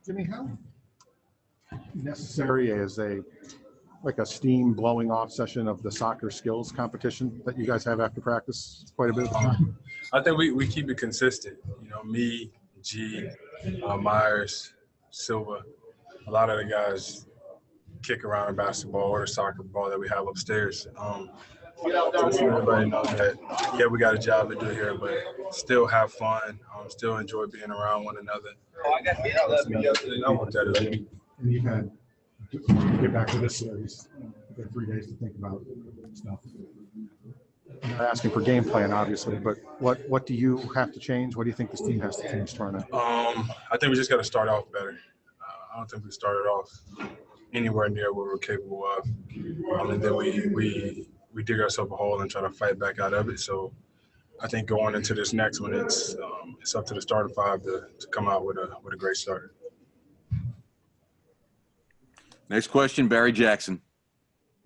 Jimmy, how necessary is a steam blowing off session of the soccer skills competition that you guys have after practice quite a bit of the time? I think we keep it consistent. Me, G, Meyers, Silva, a lot of the guys kick around a basketball or a soccer ball that we have upstairs. Just so everybody knows that, yeah, we got a job to do here, but still have fun, still enjoy being around one another. And you've had to get back to this series. You've had 3 days to think about stuff. I'm not asking for game plan, obviously, but what do you have to change? What do you think this team has to change tomorrow night? I think we just got to start off better. I don't think we started off anywhere near what we're capable of. And then we dig ourselves a hole and try to fight back out of it. So I think going into this next one, it's up to the starting five to come out with a great start. Next question, Barry Jackson.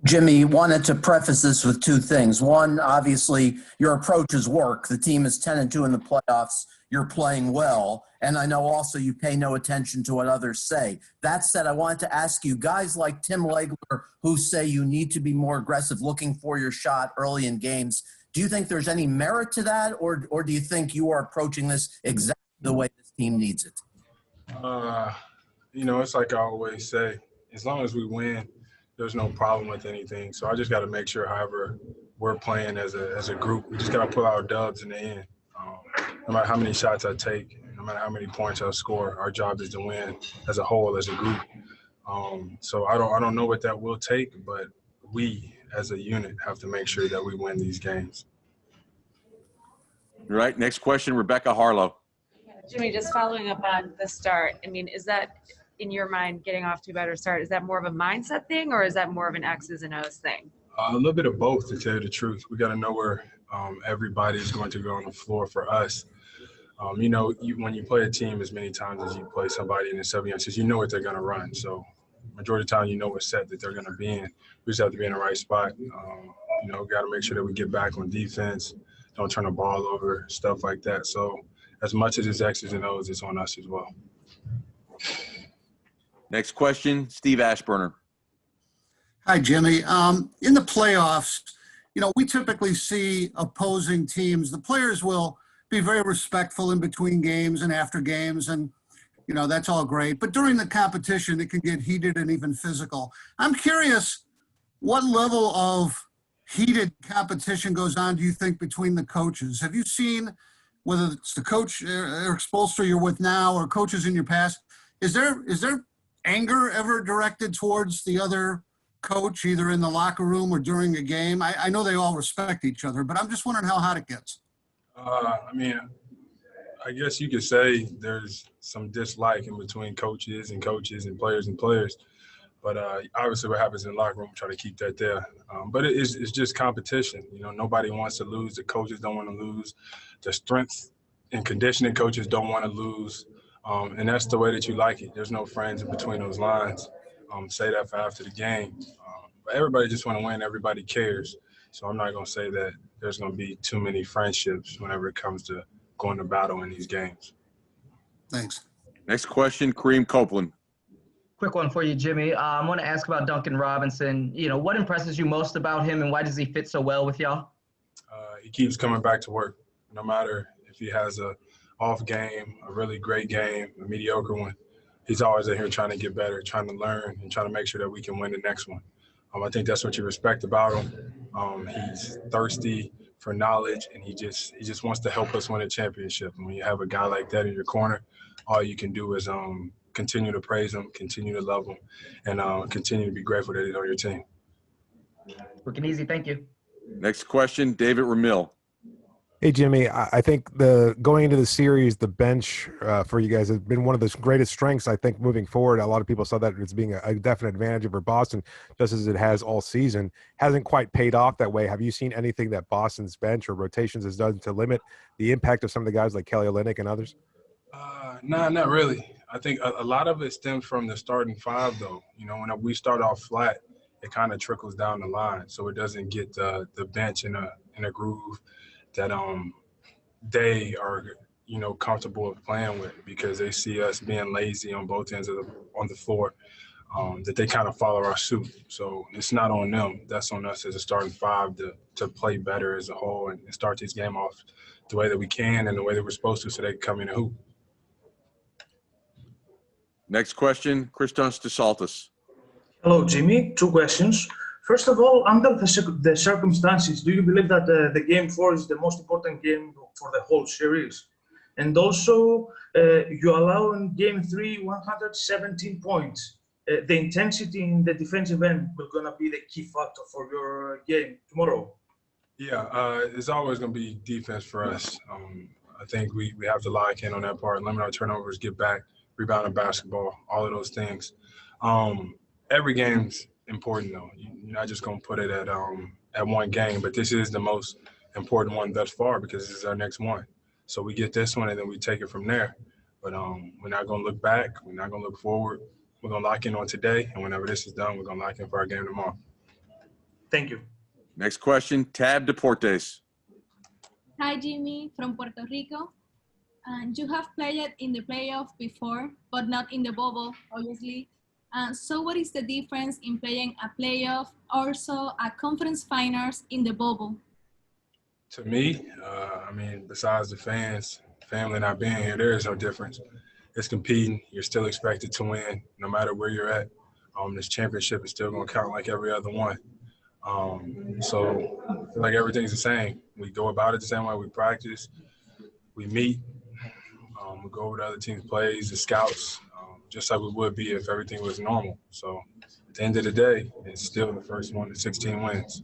Jimmy, wanted to preface this with 2 things. One, obviously, your approaches work. The team is 10-2 in the playoffs. You're playing well. And I know also you pay no attention to what others say. That said, I wanted to ask you, guys like Tim Legler, who say you need to be more aggressive looking for your shot early in games, do you think there's any merit to that, or do you think you are approaching this exactly the way this team needs it? It's like I always say, as long as we win, there's no problem with anything. So I just got to make sure, however we're playing as a group, we just got to pull our dubs in the end. No matter how many shots I take, no matter how many points I score, our job is to win as a whole, as a group. So I don't know what that will take, but we as a unit have to make sure that we win these games. All right, next question, Rebecca Harlow. Jimmy, just following up on the start, is that, in your mind, getting off to a better start, is that more of a mindset thing, or is that more of an X's and O's thing? A little bit of both, to tell you the truth. We got to know where everybody is going to go on the floor for us. When you play a team as many times as you play somebody in the 7 inches, you know what they're going to run. So majority of the time, you know what set that they're going to be in. We just have to be in the right spot. Got to make sure that we get back on defense, don't turn the ball over, stuff like that. So as much as it's X's and O's, it's on us as well. Next question, Steve Ashburner. Hi, Jimmy. In the playoffs, we typically see opposing teams. The players will be very respectful in between games and after games, and, that's all great. But during the competition, it can get heated and even physical. I'm curious, what level of heated competition goes on, do you think, between the coaches? Have you seen, whether it's the coach, Eric Spoelstra, you're with now, or coaches in your past, is there anger ever directed towards the other coach, either in the locker room or during a game? I know they all respect each other, but I'm just wondering how hot it gets. I guess you could say there's some dislike in between coaches and players. But obviously what happens in the locker room, try to keep that there. But it's just competition. Nobody wants to lose. The coaches don't want to lose. The strength and conditioning coaches don't want to lose. And that's the way that you like it. There's no friends in between those lines. Say that for after the game. But everybody just want to win. Everybody cares. So I'm not going to say that there's going to be too many friendships whenever it comes to going to battle in these games. Thanks. Next question, Kareem Copeland. Quick one for you, Jimmy. I want to ask about Duncan Robinson. What impresses you most about him, and why does he fit so well with y'all? He keeps coming back to work, no matter if he has a off game, a really great game, a mediocre one. He's always in here trying to get better, trying to learn, and trying to make sure that we can win the next one. I think that's what you respect about him. He's thirsty for knowledge, and he just wants to help us win a championship. And when you have a guy like that in your corner, all you can do is continue to praise him, continue to love him, and continue to be grateful that he's on your team. Quick and easy. Thank you. Next question, David Ramil. Hey, Jimmy, I think going into the series, the bench for you guys has been one of the greatest strengths, I think, moving forward. A lot of people saw that as being a definite advantage over Boston, just as it has all season. Hasn't quite paid off that way. Have you seen anything that Boston's bench or rotations has done to limit the impact of some of the guys like Kelly Olynyk and others? No, not really. I think a lot of it stems from the starting five, though. When we start off flat, it kind of trickles down the line, so it doesn't get the bench in a groove that they are, comfortable with playing with because they see us being lazy on both ends on the floor. That they kind of follow our suit. So it's not on them. That's on us as a starting five to play better as a whole and start this game off the way that we can and the way that we're supposed to so they can come in and hoop. Next question, Christos DeSaltis. Hello, Jimmy. Two questions. First of all, under the circumstances, do you believe that the game 4 is the most important game for the whole series? And also, you allow in game 3 117 points. The intensity in the defensive end will gonna be the key factor for your game tomorrow. Yeah, it's always going to be defense for us. I think we have to lock in on that part, limit our turnovers, get back, rebounding basketball, all of those things. Every game's important, though. You're not just going to put it at one game, but this is the most important one thus far because this is our next one. So we get this one, and then we take it from there. But we're not going to look back. We're not going to look forward. We're going to lock in on today, and whenever this is done, we're going to lock in for our game tomorrow. Thank you. Next question, Tab Deportes. Hi, Jimmy from Puerto Rico. You have played in the playoff before, but not in the bubble, obviously. So what is the difference in playing a playoff, also a conference finals in the bubble? To me, besides the fans, family not being here, there is no difference. It's competing. You're still expected to win no matter where you're at. This championship is still going to count like every other one. So I feel like everything's the same. We go about it the same way. We practice, we meet, we go over the other team's plays, the scouts, just like we would be if everything was normal. So at the end of the day, it's still the first one to 16 wins.